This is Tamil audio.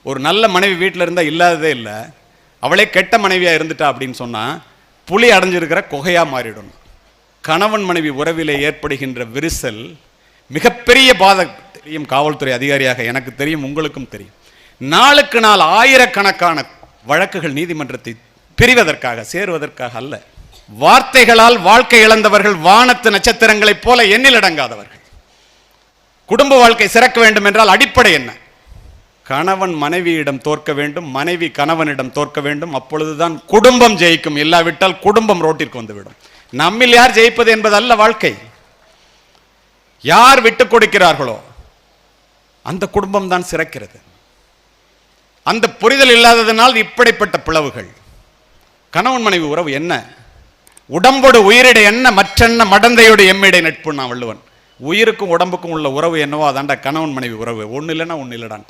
ஒரு நல்ல மனைவி வீட்டில் இருந்தால் இல்லாததே இல்லை, அவளே கெட்ட மனைவியாக இருந்துட்டா அப்படின்னு சொன்னால் புலி அடைஞ்சிருக்கிற குகையாக மாறிடும். கணவன் மனைவி உறவிலே ஏற்படுகின்ற விரிசல் மிகப்பெரிய தெரியும். காவல்துறை அதிகாரியாக எனக்கு தெரியும், உங்களுக்கும் தெரியும். நாளுக்கு நாள் ஆயிரக்கணக்கான வழக்குகள் நீதிமன்றத்தை பிரிவதற்காக, சேருவதற்காக அல்ல. வார்த்தைகளால் வாழ்க்கை இழந்தவர்கள் வானத்து நட்சத்திரங்களைப் போல எண்ணில் அடங்காதவர்கள். குடும்ப வாழ்க்கை சிறக்க வேண்டும் என்றால் அடிப்படை என்ன? கணவன் மனைவியிடம் தோற்க வேண்டும், மனைவி கணவனிடம் தோற்க வேண்டும். அப்பொழுதுதான் குடும்பம் ஜெயிக்கும். இல்லாவிட்டால் குடும்பம் ரோட்டிற்கு வந்துவிடும். நம்மில் யார் ஜெயிப்பது என்பது அல்ல வாழ்க்கை. யார் விட்டுக் கொடுக்கிறார்களோ அந்த குடும்பம் தான் சிறக்கிறது. அந்த புரிதல் இல்லாததனால் இப்படிப்பட்ட பிளவுகள். கணவன் மனைவி உறவு என்ன? உடம்போடு உயிரிடை என்ன மற்றென்ன மடந்தையோடு எம்மிடை நட்பு. நான் வள்ளுவன். உயிருக்கும் உடம்புக்கும் உள்ள உறவு என்னவோ அதாண்டா கணவன் மனைவி உறவு. ஒன்னு இல்லைன்னா ஒன்னு இல்லடான்.